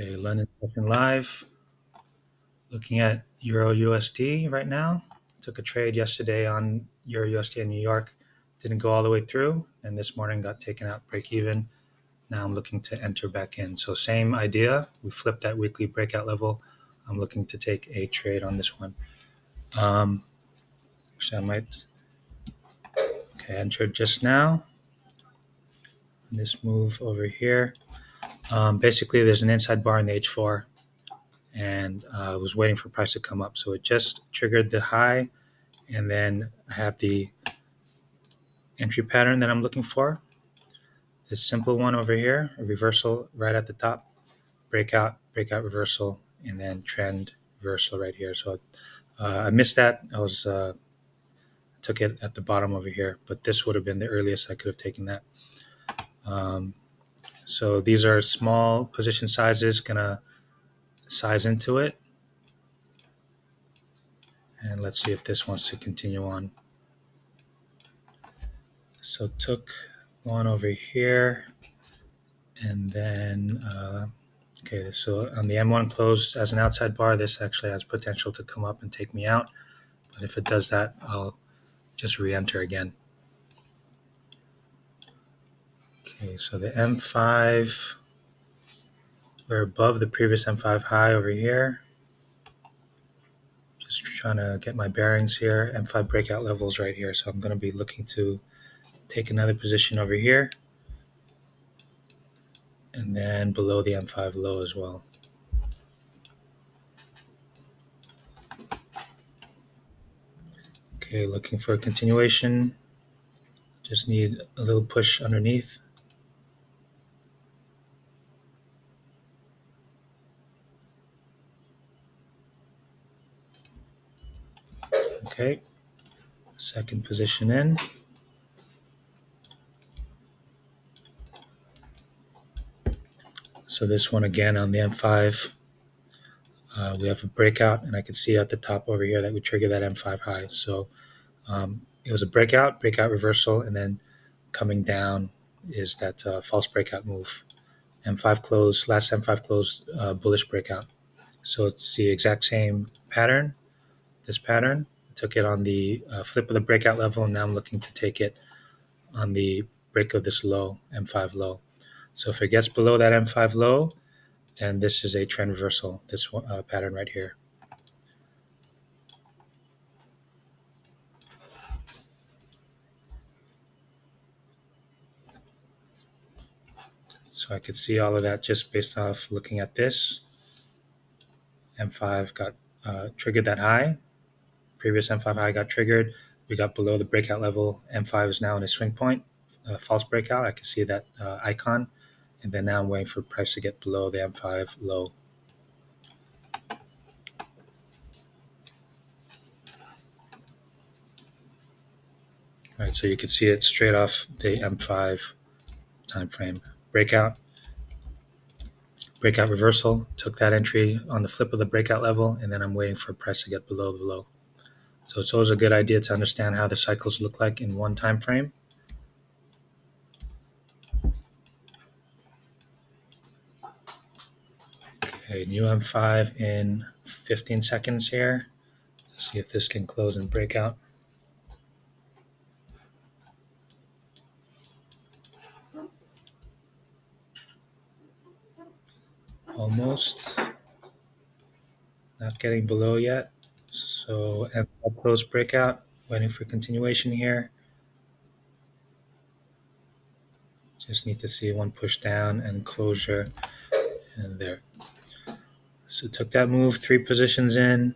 Okay, London session live. Looking at Euro USD right now. Took a trade yesterday on Euro USD in New York. Didn't go all the way through, and this morning got taken out break even. Now I'm looking to enter back in. So same idea. We flipped that weekly breakout level. I'm looking to take a trade on this one. Actually, I might. Okay, entered just now. This move over here. Basically, there's an inside bar in the H4, and I was waiting for price to come up. So it just triggered the high, and then I have the entry pattern that I'm looking for. This simple one over here, a reversal right at the top, breakout, breakout reversal, and then trend reversal right here. So I missed that. Took it at the bottom over here, but this would have been the earliest I could have taken that. So these are small position sizes, gonna size into it. And let's see if this wants to continue on. So took one over here, and then okay, so on the M1 close as an outside bar, this actually has potential to come up and take me out. But if it does that, I'll just re-enter again. Okay, so the M5, we're above the previous M5 high over here. Just trying to get my bearings here. M5 breakout levels right here. So I'm going to be looking to take another position over here. And then below the M5 low as well. Okay, looking for a continuation. Just need a little push underneath. Okay, second position in. So this one again on the M5, we have a breakout, and I can see at the top over here that we trigger that M5 high. So it was a breakout reversal, and then coming down is that false breakout move. M5 close, last M5 close, bullish breakout. So it's the exact same pattern, this pattern. Took it on the flip of the breakout level, and now I'm looking to take it on the break of this low, M5 low. So if it gets below that M5 low, and this is a trend reversal, this pattern right here. So I could see all of that just based off looking at this. M5 got triggered that high. Previous M5 high got triggered. We got below the breakout level. M5 is now in a swing point, false breakout. I can see that icon. And then now I'm waiting for price to get below the M5 low. All right, so you can see it straight off the M5 time frame. Breakout reversal, took that entry on the flip of the breakout level, and then I'm waiting for price to get below the low. So it's always a good idea to understand how the cycles look like in one time frame. Okay, new M5 in 15 seconds here. Let's see if this can close and break out. Almost. Not getting below yet. So M5 close breakout, waiting for continuation here. Just need to see one push down and closure, and there. So took that move, 3 positions in.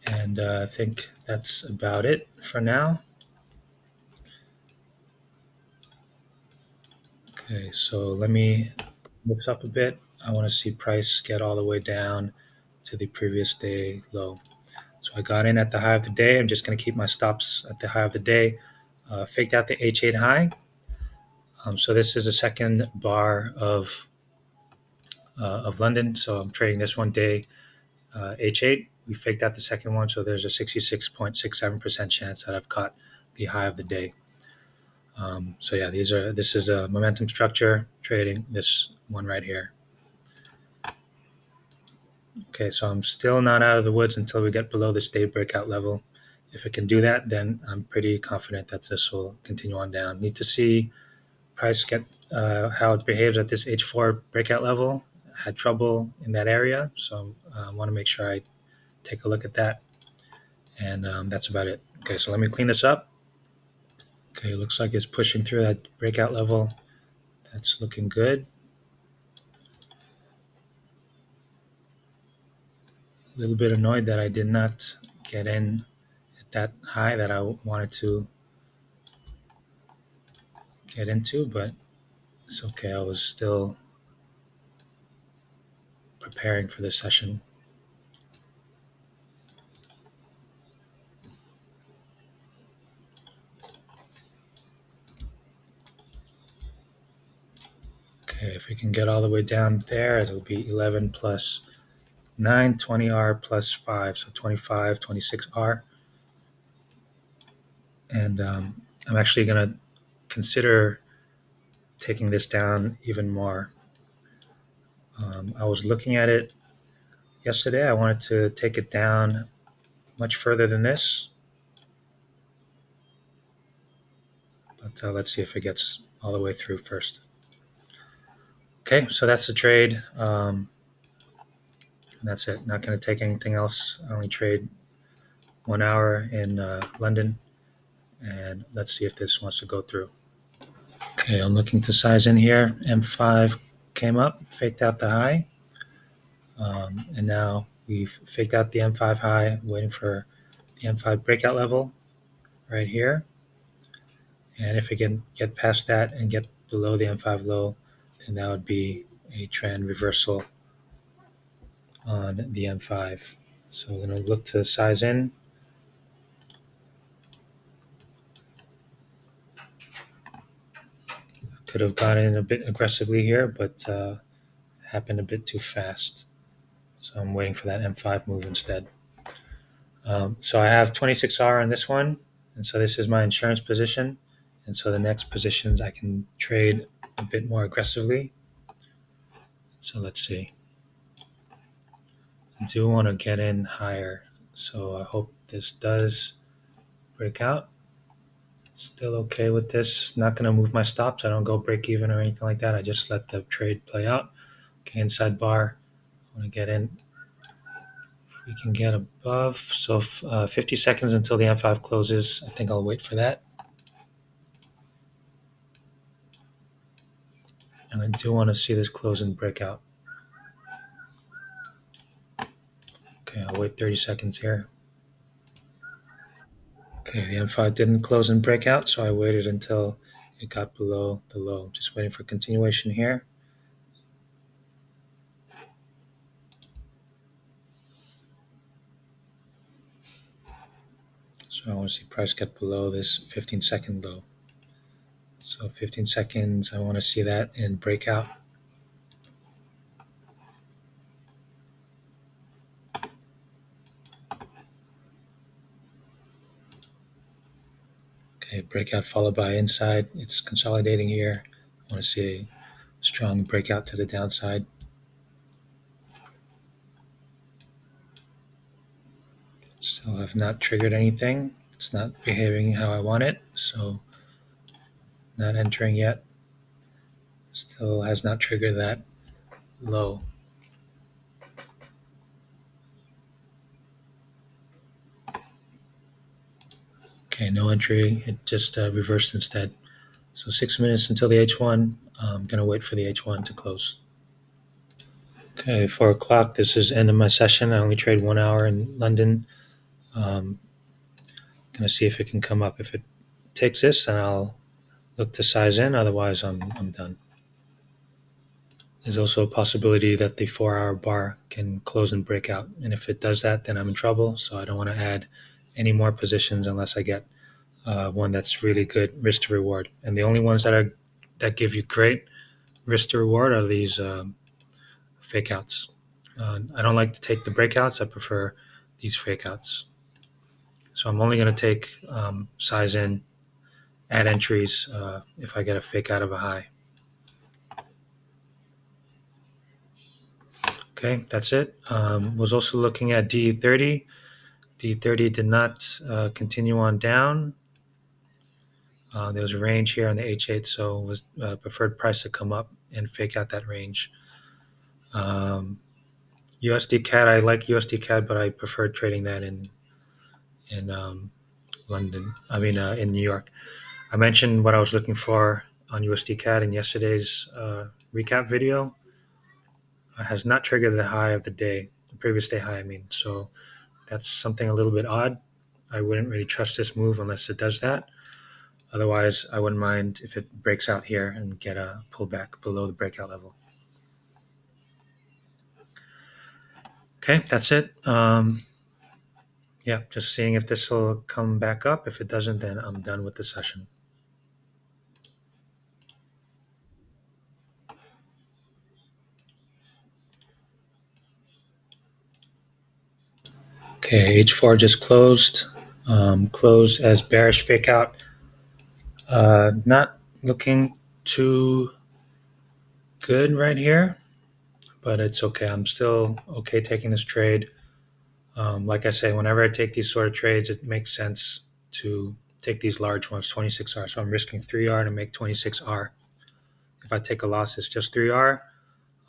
And I think that's about it for now. Okay, so let me mix up a bit. I want to see price get all the way down to the previous day low. So I got in at the high of the day. I'm just going to keep my stops at the high of the day. Faked out the H8 high. So this is a second bar of London. So I'm trading this one day H8. We faked out the second one. So there's a 66.67% chance that I've caught the high of the day. So yeah, this is a momentum structure trading this one right here. Okay, so I'm still not out of the woods until we get below the day breakout level. If it can do that, then I'm pretty confident that this will continue on down. Need to see price get how it behaves at this H4 breakout level. Had trouble in that area, so I want to make sure I take a look at that. And that's about it. Okay, so let me clean this up. Okay, looks like it's pushing through that breakout level. That's looking good. A little bit annoyed that I did not get in at that high that I wanted to get into, but it's okay. I was still preparing for this session. Okay, if we can get all the way down there, it'll be 11 plus 9, 20R plus 5, so 25, 26R. And I'm actually going to consider taking this down even more. I was looking at it yesterday. I wanted to take it down much further than this, but let's see if it gets all the way through first. Okay, so that's the trade. And that's it. Not going to take anything else. I only trade 1 hour in London, and let's see if this wants to go through. Okay, I'm looking to size in here. M5 came up, faked out the high, and now we've faked out the M5 high, waiting for the M5 breakout level right here. And if we can get past that and get below the M5 low, then that would be a trend reversal on the M5. So we're going to look to size in. Could have gotten in a bit aggressively here, but happened a bit too fast. So I'm waiting for that M5 move instead. So I have 26R on this one, and so this is my insurance position. And so the next positions I can trade a bit more aggressively. So let's see. I do want to get in higher, so I hope this does break out. Still okay with this. Not going to move my stops. I don't go break even or anything like that. I just let the trade play out. Okay, inside bar. I want to get in. We can get above. So 50 seconds until the M5 closes. I think I'll wait for that. And I do want to see this close and break out. Okay, I'll wait 30 seconds here. Okay, the M5 didn't close and break out, so I waited until it got below the low. Just waiting for continuation here. So I want to see price get below this 15-second low. So 15 seconds, I want to see that in breakout. Okay, breakout followed by inside. It's consolidating here. I want to see a strong breakout to the downside. Still have not triggered anything. It's not behaving how I want it, so not entering yet. Still has not triggered that low. Okay, no entry. It just reversed instead. So 6 minutes until the H1. I'm going to wait for the H1 to close. Okay, 4 o'clock. This is end of my session. I only trade 1 hour in London. Going to see if it can come up. If it takes this, then I'll look to size in. Otherwise, I'm done. There's also a possibility that the 4-hour bar can close and break out. And if it does that, then I'm in trouble. So I don't want to add any more positions unless I get one that's really good risk to reward. And the only ones that give you great risk to reward are these fake outs. I don't like to take the breakouts. I prefer these fake outs. So I'm only going to take size in add entries if I get a fake out of a high. Okay, that's it. Was also looking at DE30. DE30 did not continue on down. There was a range here on the H8, so it was preferred price to come up and fake out that range. USD CAD, I like USD CAD, but I prefer trading that in London. I mean, in New York. I mentioned what I was looking for on USD CAD in yesterday's recap video. It has not triggered the high of the day, the previous day high. I mean, so that's something a little bit odd. I wouldn't really trust this move unless it does that. Otherwise, I wouldn't mind if it breaks out here and get a pullback below the breakout level. Okay, that's it. Yeah, just seeing if this will come back up. If it doesn't, then I'm done with the session. Okay, H4 just closed. Closed as bearish fake out. Not looking too good right here, but it's okay. I'm still okay taking this trade. Like I say, whenever I take these sort of trades, it makes sense to take these large ones, 26R. So I'm risking 3R to make 26R. If I take a loss, it's just 3R.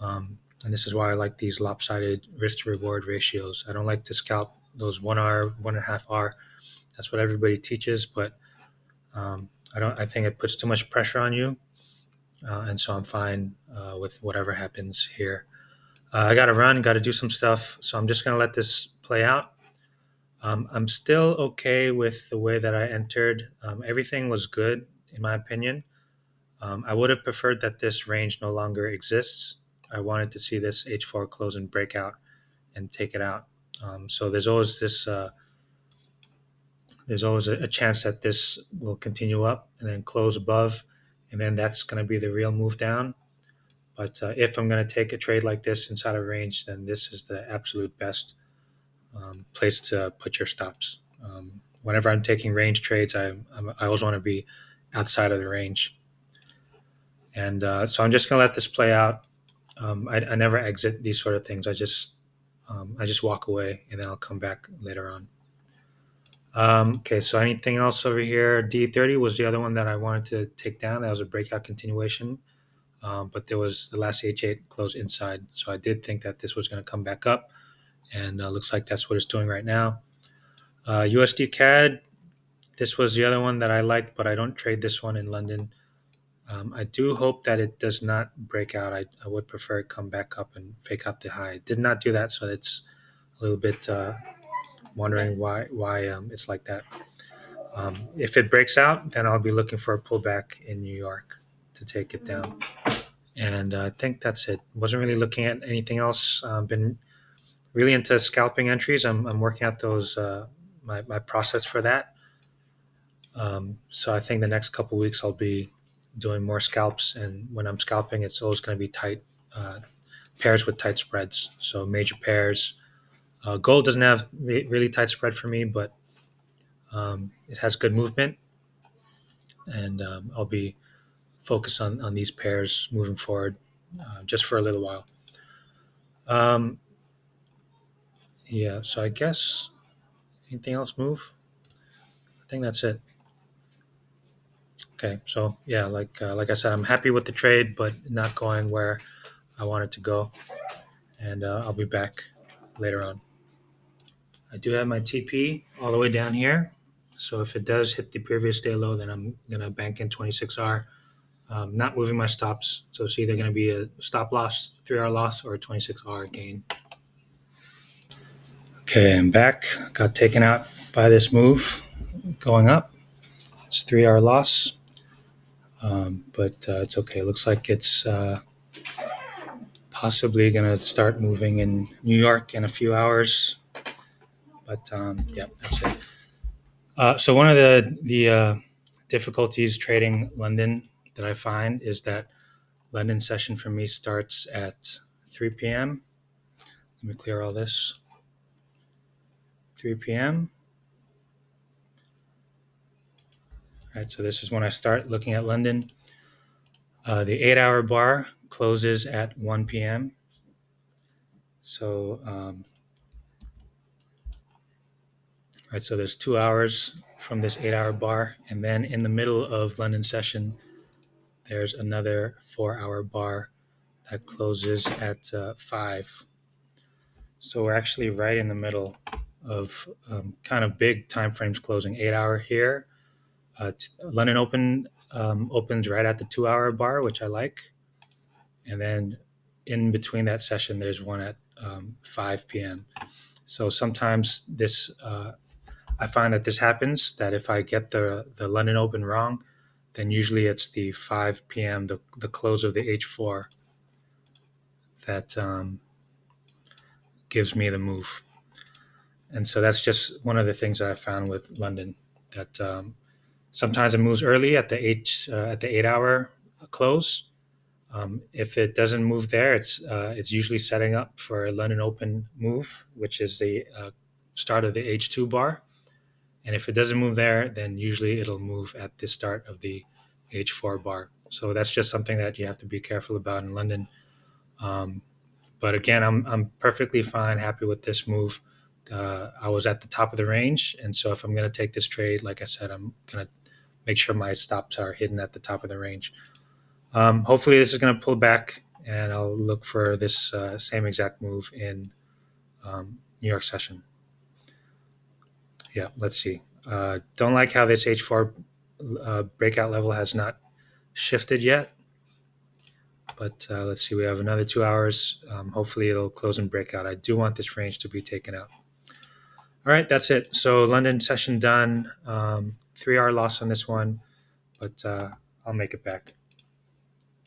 And this is why I like these lopsided risk to reward ratios. I don't like to scalp those 1R, 1.5R. That's what everybody teaches, but I don't. I think it puts too much pressure on you, and so I'm fine with whatever happens here. I got to run, got to do some stuff, so I'm just gonna let this play out. I'm still okay with the way that I entered. Everything was good in my opinion. I would have preferred that this range no longer exists. I wanted to see this H4 close and break out and take it out. So there's always this. There's always a chance that this will continue up and then close above, and then that's going to be the real move down. But if I'm going to take a trade like this inside of range, then this is the absolute best place to put your stops. Whenever I'm taking range trades, I always want to be outside of the range. And so I'm just going to let this play out. I never exit these sort of things. I just walk away and then I'll come back later on. Okay, so anything else over here? D30 was the other one that I wanted to take down. That was a breakout continuation. But there was the last H8 close inside. So I did think that this was going to come back up. And looks like that's what it's doing right now. USD CAD, this was the other one that I liked, but I don't trade this one in London. I do hope that it does not break out. I would prefer it come back up and fake out the high. It did not do that, so it's a little bit wondering why it's like that. If it breaks out, then I'll be looking for a pullback in New York to take it down. And I think that's it. Wasn't really looking at anything else. Been really into scalping entries. I'm working out those my process for that. So I think the next couple of weeks I'll be doing more scalps, and when I'm scalping, it's always going to be tight pairs with tight spreads. So major pairs. Gold doesn't have really tight spread for me, but it has good movement, and I'll be focused on these pairs moving forward, just for a little while. Um, yeah. So I guess anything else move? I think that's it. Okay, so yeah, like I said, I'm happy with the trade, but not going where I want it to go, and I'll be back later on. I do have my TP all the way down here, so if it does hit the previous day low, then I'm gonna bank in 26R. Not moving my stops, so it's either gonna be a stop loss, 3R loss, or a 26R gain. Okay, I'm back. Got taken out by this move going up. It's 3R loss, but it's okay. It looks like it's possibly going to start moving in New York in a few hours. But yeah, that's it. So one of the difficulties trading London that I find is that London session for me starts at 3 p.m. Let me clear all this. 3 p.m. Right, so this is when I start looking at London. The 8-hour bar closes at 1 p.m. So, right, so there's 2 hours from this 8-hour bar, and then in the middle of London session, there's another 4-hour bar that closes at 5. So we're actually right in the middle of kind of big time frames closing. 8-hour here. London Open opens right at the 2-hour bar, which I like. And then in between that session, there's one at 5 p.m. So sometimes I find that this happens, that if I get the London Open wrong, then usually it's the 5 p.m., the close of the H4 that gives me the move. And so that's just one of the things that I found with London, that sometimes it moves early at the 8-hour close. If it doesn't move there, it's usually setting up for a London Open move, which is the start of the H2 bar. And if it doesn't move there, then usually it'll move at the start of the H4 bar. So that's just something that you have to be careful about in London. Um, but again, I'm perfectly fine, happy with this move. I was at the top of the range, and so if I'm going to take this trade, like I said, I'm going to make sure my stops are hidden at the top of the range. Hopefully, this is going to pull back, and I'll look for this same exact move in New York session. Yeah, let's see. Don't like how this H4 breakout level has not shifted yet, but let's see. We have another 2 hours. Hopefully, it'll close and break out. I do want this range to be taken out. All right, that's it. So London session done. 3-hour loss on this one, but I'll make it back.